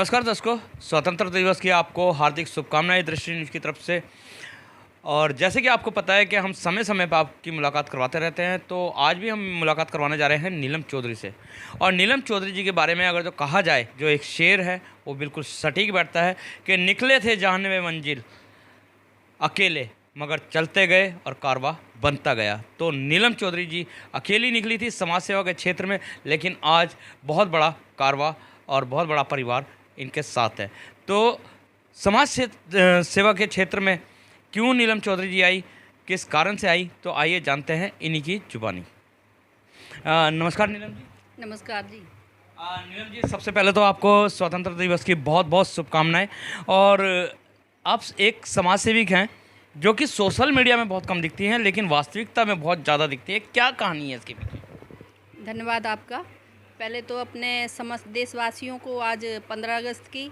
नमस्कार दर्शकों, स्वतंत्रता दिवस की आपको हार्दिक शुभकामनाएं दृष्टि न्यूज़ की तरफ से। और जैसे कि आपको पता है कि हम समय समय पर आपकी मुलाकात करवाते रहते हैं, तो आज भी हम मुलाकात करवाने जा रहे हैं नीलम चौधरी से। और नीलम चौधरी जी के बारे में अगर जो कहा जाए, जो एक शेर है वो बिल्कुल सटीक बैठता है कि निकले थे जानवे मंजिल अकेले, मगर चलते गए और कारवां बनता गया। तो नीलम चौधरी जी अकेली निकली थी समाज सेवा के क्षेत्र में, लेकिन आज बहुत बड़ा कारवां और बहुत बड़ा परिवार इनके साथ है। तो सेवा के क्षेत्र में क्यों नीलम चौधरी जी आई, किस कारण से आई, तो आइए जानते हैं इन्हीं की जुबानी। नमस्कार नीलम जी। नमस्कार जी। नीलम जी, सबसे पहले तो आपको स्वतंत्रता दिवस की बहुत बहुत शुभकामनाएं। और आप एक समाज सेविक हैं जो कि सोशल मीडिया में बहुत कम दिखती हैं, लेकिन वास्तविकता में बहुत ज़्यादा दिखती है। क्या कहानी है इसके पीछे? धन्यवाद आपका। पहले तो अपने समस्त देशवासियों को आज 15 अगस्त की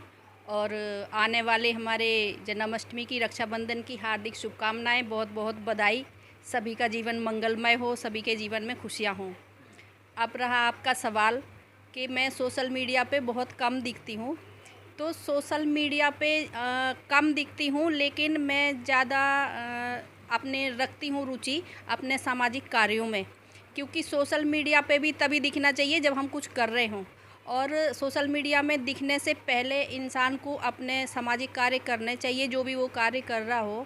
और आने वाले हमारे जन्माष्टमी की, रक्षाबंधन की हार्दिक शुभकामनाएं, बहुत बहुत बधाई। सभी का जीवन मंगलमय हो, सभी के जीवन में खुशियां हों। अब रहा आपका सवाल कि मैं सोशल मीडिया पे बहुत कम दिखती हूँ। तो सोशल मीडिया पे कम दिखती हूँ, लेकिन मैं ज़्यादा अपने रखती हूँ रुचि अपने सामाजिक कार्यों में, क्योंकि सोशल मीडिया पे भी तभी दिखना चाहिए जब हम कुछ कर रहे हों। और सोशल मीडिया में दिखने से पहले इंसान को अपने सामाजिक कार्य करने चाहिए, जो भी वो कार्य कर रहा हो,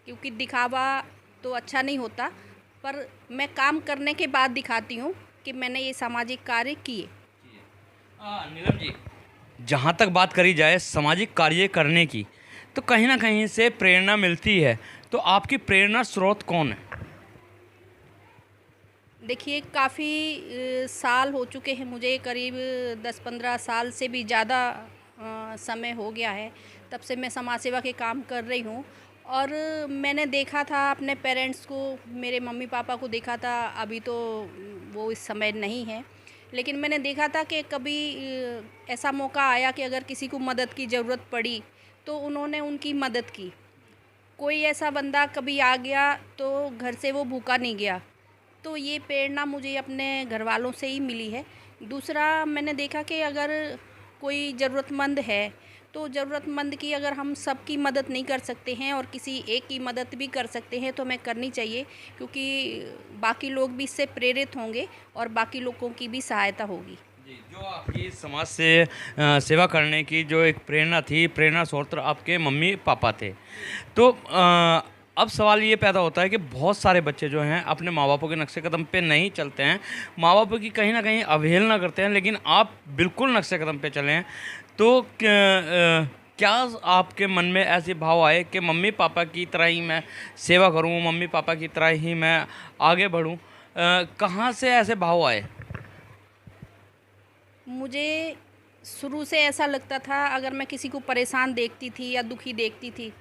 क्योंकि दिखावा तो अच्छा नहीं होता। पर मैं काम करने के बाद दिखाती हूँ कि मैंने ये सामाजिक कार्य किए। नीलम जी, जहाँ तक बात करी जाए सामाजिक कार्य करने की, तो कहीं ना कहीं से प्रेरणा मिलती है। तो आपकी प्रेरणा स्रोत कौन है? देखिए, काफ़ी साल हो चुके हैं मुझे, करीब 10-15 साल से भी ज़्यादा समय हो गया है। तब से मैं समाज सेवा के काम कर रही हूँ। और मैंने देखा था अपने पेरेंट्स को, मेरे मम्मी पापा को देखा था। अभी तो वो इस समय नहीं है, लेकिन मैंने देखा था कि कभी ऐसा मौका आया कि अगर किसी को मदद की ज़रूरत पड़ी तो उन्होंने उनकी मदद की। कोई ऐसा बंदा कभी आ गया तो घर से वो भूखा नहीं गया। तो ये प्रेरणा मुझे अपने घर वालों से ही मिली है। दूसरा, मैंने देखा कि अगर कोई ज़रूरतमंद है तो ज़रूरतमंद की अगर हम सबकी मदद नहीं कर सकते हैं और किसी एक की मदद भी कर सकते हैं तो हमें करनी चाहिए, क्योंकि बाकी लोग भी इससे प्रेरित होंगे और बाकी लोगों की भी सहायता होगी। जी, जो आपकी समाज से सेवा करने की जो एक प्रेरणा थी, प्रेरणा स्रोत आपके मम्मी पापा थे। तो अब सवाल ये पैदा होता है कि बहुत सारे बच्चे जो हैं अपने माँ बापों के नक्शे कदम पे नहीं चलते हैं, माँ बापों की कहीं ना कहीं अवहेलना करते हैं, लेकिन आप बिल्कुल नक्शे कदम पे चले हैं। तो क्या आपके मन में ऐसे भाव आए कि मम्मी पापा की तरह ही मैं सेवा करूं, मम्मी पापा की तरह ही मैं आगे बढ़ूं? कहाँ से ऐसे भाव आए? मुझे शुरू से ऐसा लगता था, अगर मैं किसी को परेशान देखती थी या दुखी देखती थी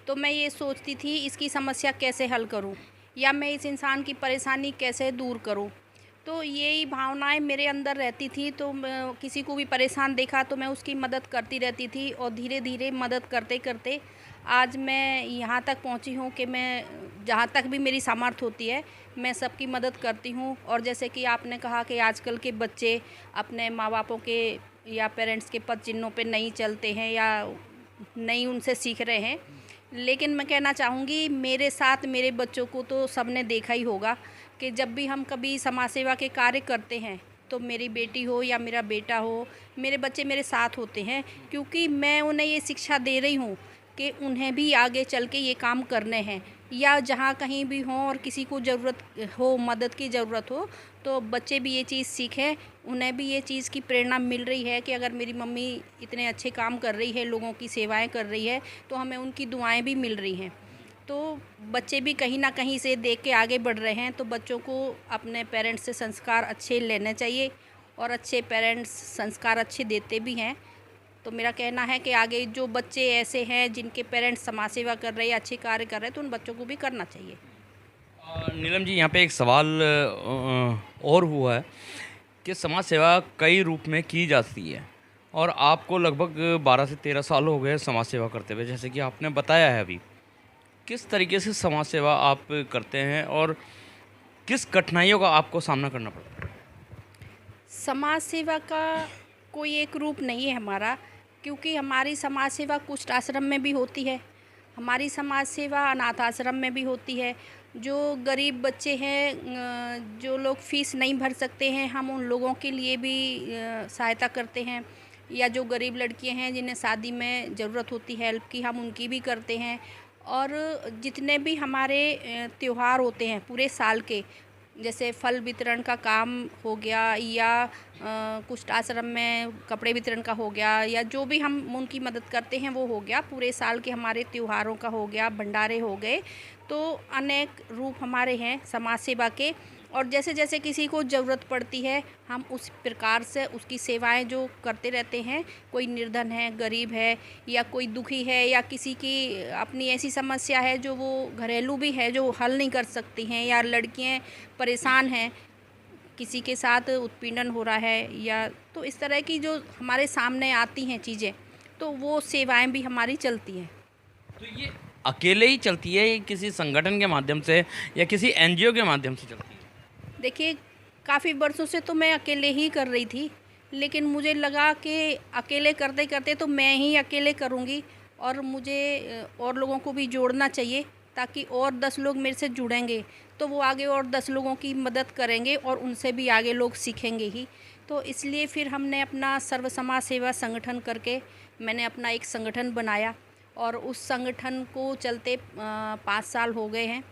तो मैं ये सोचती थी इसकी समस्या कैसे हल करूं, या मैं इस इंसान की परेशानी कैसे दूर करूं। तो यही भावनाएं मेरे अंदर रहती थी। तो किसी को भी परेशान देखा तो मैं उसकी मदद करती रहती थी, और धीरे धीरे मदद करते करते आज मैं यहाँ तक पहुँची हूँ कि मैं जहाँ तक भी मेरी सामर्थ्य होती है मैं सबकी मदद करती हूँ। और जैसे कि आपने कहा कि आजकल के बच्चे अपने माँ बापों के या पेरेंट्स के पद चिन्हों पे नहीं चलते हैं या नहीं उनसे सीख रहे हैं, लेकिन मैं कहना चाहूँगी मेरे साथ मेरे बच्चों को तो सबने देखा ही होगा कि जब भी हम कभी समाज सेवा के कार्य करते हैं तो मेरी बेटी हो या मेरा बेटा हो, मेरे बच्चे मेरे साथ होते हैं, क्योंकि मैं उन्हें ये शिक्षा दे रही हूँ कि उन्हें भी आगे चल के ये काम करने हैं। या जहाँ कहीं भी हों और किसी को ज़रूरत हो, मदद की ज़रूरत हो, तो बच्चे भी ये चीज़ सीखें, उन्हें भी ये चीज़ की प्रेरणा मिल रही है कि अगर मेरी मम्मी इतने अच्छे काम कर रही है, लोगों की सेवाएं कर रही है, तो हमें उनकी दुआएं भी मिल रही हैं। तो बच्चे भी कहीं ना कहीं से देख के आगे बढ़ रहे हैं। तो बच्चों को अपने पेरेंट्स से संस्कार अच्छे लेने चाहिए, और अच्छे पेरेंट्स संस्कार अच्छे देते भी हैं। तो मेरा कहना है कि आगे जो बच्चे ऐसे हैं जिनके पेरेंट्स समाज सेवा कर रहे हैं, अच्छे कार्य कर रहे हैं, तो उन बच्चों को भी करना चाहिए। नीलम जी, यहाँ पे एक सवाल और हुआ है कि समाज सेवा कई रूप में की जाती है, और आपको लगभग 12 से 13 साल हो गए समाज सेवा करते हुए, जैसे कि आपने बताया है अभी। किस तरीके से समाज सेवा आप करते हैं और किस कठिनाइयों का आपको सामना करना पड़ता है? समाज सेवा का कोई एक रूप नहीं है हमारा, क्योंकि हमारी समाज सेवा कुष्ठ आश्रम में भी होती है, हमारी समाज सेवा अनाथ आश्रम में भी होती है। जो गरीब बच्चे हैं, जो लोग फ़ीस नहीं भर सकते हैं, हम उन लोगों के लिए भी सहायता करते हैं। या जो गरीब लड़कियां हैं जिन्हें शादी में ज़रूरत होती है हेल्प की, हम उनकी भी करते हैं। और जितने भी हमारे त्योहार होते हैं पूरे साल के, जैसे फल वितरण का काम हो गया, या कुष्ठ आश्रम में कपड़े वितरण का हो गया, या जो भी हम उनकी मदद करते हैं वो हो गया, पूरे साल के हमारे त्योहारों का हो गया, भंडारे हो गए। तो अनेक रूप हमारे हैं समाज सेवा के, और जैसे जैसे किसी को ज़रूरत पड़ती है हम उस प्रकार से उसकी सेवाएं जो करते रहते हैं। कोई निर्धन है, गरीब है, या कोई दुखी है, या किसी की अपनी ऐसी समस्या है जो वो घरेलू भी है जो हल नहीं कर सकती हैं, या लड़कियां परेशान हैं, किसी के साथ उत्पीड़न हो रहा है, या तो इस तरह की जो हमारे सामने आती हैं चीज़ें, तो वो सेवाएं भी हमारी चलती हैं। तो ये अकेले ही चलती है, ये किसी संगठन के माध्यम से या किसी एनजीओ के माध्यम से चलती है? देखिए, काफ़ी वर्षों से तो मैं अकेले ही कर रही थी, लेकिन मुझे लगा कि अकेले करते करते तो मैं ही अकेले करूँगी, और मुझे और लोगों को भी जोड़ना चाहिए, ताकि और 10 लोग मेरे से जुड़ेंगे तो वो आगे और 10 लोगों की मदद करेंगे, और उनसे भी आगे लोग सीखेंगे ही। तो इसलिए फिर हमने अपना सर्व समाज सेवा संगठन करके मैंने अपना एक संगठन बनाया, और उस संगठन को चलते 5 साल हो गए हैं।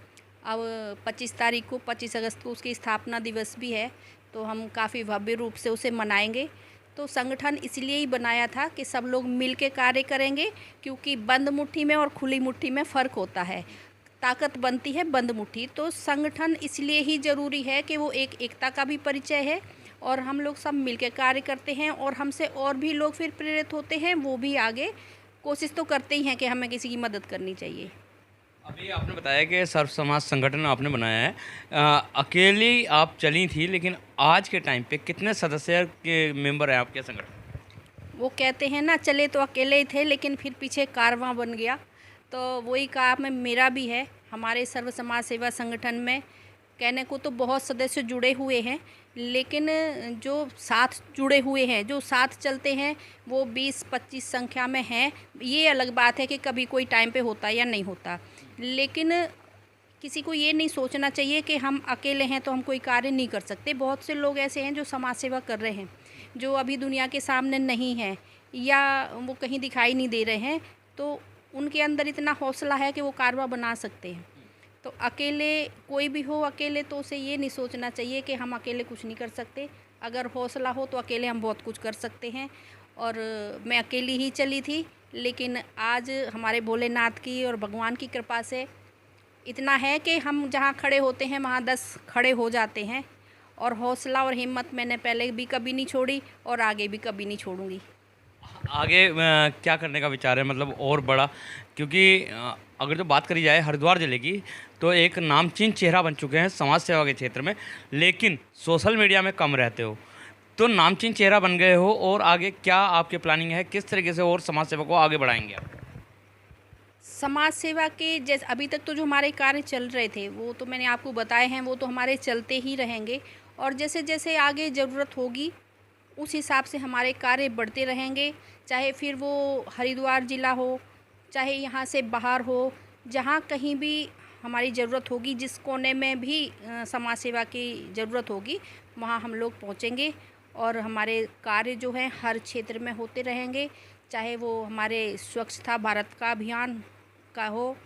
अब 25 अगस्त को उसकी स्थापना दिवस भी है, तो हम काफ़ी भव्य रूप से उसे मनाएंगे। तो संगठन इसलिए ही बनाया था कि सब लोग मिल के कार्य करेंगे, क्योंकि बंद मुट्ठी में और खुली मुट्ठी में फ़र्क होता है, ताकत बनती है बंद मुट्ठी। तो संगठन इसलिए ही ज़रूरी है कि वो एक एकता का भी परिचय है, और हम लोग सब मिल के कार्य करते हैं, और हमसे और भी लोग फिर प्रेरित होते हैं, वो भी आगे कोशिश तो करते ही हैं कि हमें किसी की मदद करनी चाहिए। अभी आपने बताया कि सर्व समाज संगठन आपने बनाया है, अकेली आप चली थी, लेकिन आज के टाइम पे कितने सदस्य के मेंबर हैं आपके संगठन? वो कहते हैं ना, चले तो अकेले ही थे लेकिन फिर पीछे कारवां बन गया। तो वही काम मेरा भी है। हमारे सर्व समाज सेवा संगठन में कहने को तो बहुत सदस्य जुड़े हुए हैं, लेकिन जो साथ जुड़े हुए हैं, जो साथ चलते हैं, वो 20-25 संख्या में हैं। ये अलग बात है कि कभी कोई टाइम पे होता या नहीं होता, लेकिन किसी को ये नहीं सोचना चाहिए कि हम अकेले हैं तो हम कोई कार्य नहीं कर सकते। बहुत से लोग ऐसे हैं जो समाज सेवा कर रहे हैं, जो अभी दुनिया के सामने नहीं हैं, या वो कहीं दिखाई नहीं दे रहे हैं, तो उनके अंदर इतना हौसला है कि वो कारवा बना सकते हैं। तो अकेले कोई भी हो, अकेले तो उसे ये नहीं सोचना चाहिए कि हम अकेले कुछ नहीं कर सकते। अगर हौसला हो तो अकेले हम बहुत कुछ कर सकते हैं। और मैं अकेली ही चली थी, लेकिन आज हमारे भोलेनाथ की और भगवान की कृपा से इतना है कि हम जहाँ खड़े होते हैं वहाँ 10 खड़े हो जाते हैं। और हौसला और हिम्मत मैंने पहले भी कभी नहीं छोड़ी, और आगे भी कभी नहीं छोड़ूंगी। आगे क्या करने का विचार है, मतलब और बड़ा? क्योंकि अगर जो बात करी जाए हरिद्वार ज़िले की, तो एक नामचीन चेहरा बन चुके हैं समाज सेवा के क्षेत्र में, लेकिन सोशल मीडिया में कम रहते हो, तो नामचीन चेहरा बन गए हो, और आगे क्या आपके प्लानिंग है, किस तरीके से और समाज सेवा को आगे बढ़ाएंगे आप? समाज सेवा के जैसे अभी तक तो जो हमारे कार्य चल रहे थे वो तो मैंने आपको बताए हैं, वो तो हमारे चलते ही रहेंगे, और जैसे जैसे आगे ज़रूरत होगी उस हिसाब से हमारे कार्य बढ़ते रहेंगे। चाहे फिर वो हरिद्वार ज़िला हो, चाहे यहाँ से बाहर हो, जहाँ कहीं भी हमारी ज़रूरत होगी, जिस कोने में भी समाज सेवा की ज़रूरत होगी, वहाँ हम लोग पहुँचेंगे, और हमारे कार्य जो हैं हर क्षेत्र में होते रहेंगे। चाहे वो हमारे स्वच्छता भारत का अभियान का हो,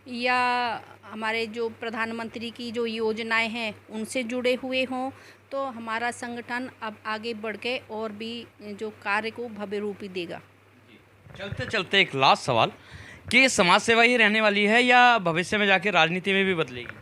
या हमारे जो प्रधानमंत्री की जो योजनाएं हैं उनसे जुड़े हुए हों, तो हमारा संगठन अब आगे बढ़ के और भी जो कार्य को भव्य रूप ही देगा। चलते चलते एक लास्ट सवाल, कि समाज सेवा ही रहने वाली है या भविष्य में जाके राजनीति में भी बदलेगी?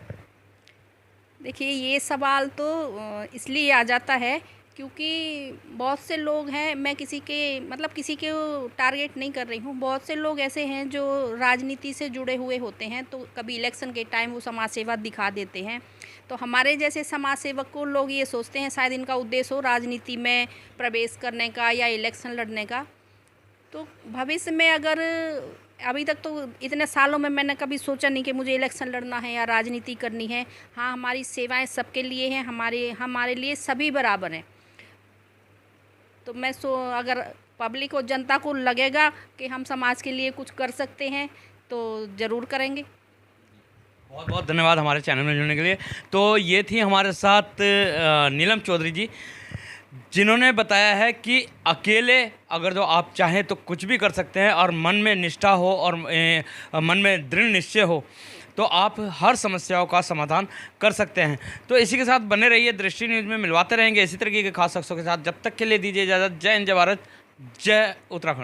देखिए, ये सवाल तो इसलिए आ जाता है क्योंकि बहुत से लोग हैं, मैं किसी के मतलब किसी के टारगेट नहीं कर रही हूँ, बहुत से लोग ऐसे हैं जो राजनीति से जुड़े हुए होते हैं, तो कभी इलेक्शन के टाइम वो समाज सेवा दिखा देते हैं। तो हमारे जैसे समाज सेवक को लोग ये सोचते हैं शायद इनका उद्देश्य हो राजनीति में प्रवेश करने का या इलेक्शन लड़ने का। तो भविष्य में अगर अभी तक तो इतने सालों में मैंने कभी सोचा नहीं कि मुझे इलेक्शन लड़ना है या राजनीति करनी है। हाँ, हमारी सेवाएं सबके लिए हैं, हमारे लिए सभी बराबर हैं। तो मैं अगर पब्लिक और जनता को लगेगा कि हम समाज के लिए कुछ कर सकते हैं तो ज़रूर करेंगे। बहुत बहुत धन्यवाद हमारे चैनल में जुड़ने के लिए। तो ये थी हमारे साथ नीलम चौधरी जी, जिन्होंने बताया है कि अकेले अगर जो आप चाहें तो कुछ भी कर सकते हैं और मन में निष्ठा हो और मन में दृढ़ निश्चय हो तो आप हर समस्याओं का समाधान कर सकते हैं। तो इसी के साथ बने रहिए, दृष्टि न्यूज़ में मिलवाते रहेंगे इसी तरीके के खास शख्सों के साथ। जब तक के लिए दीजिए इजाज़त। जय हिंद, जय भारत, जय उत्तराखंड।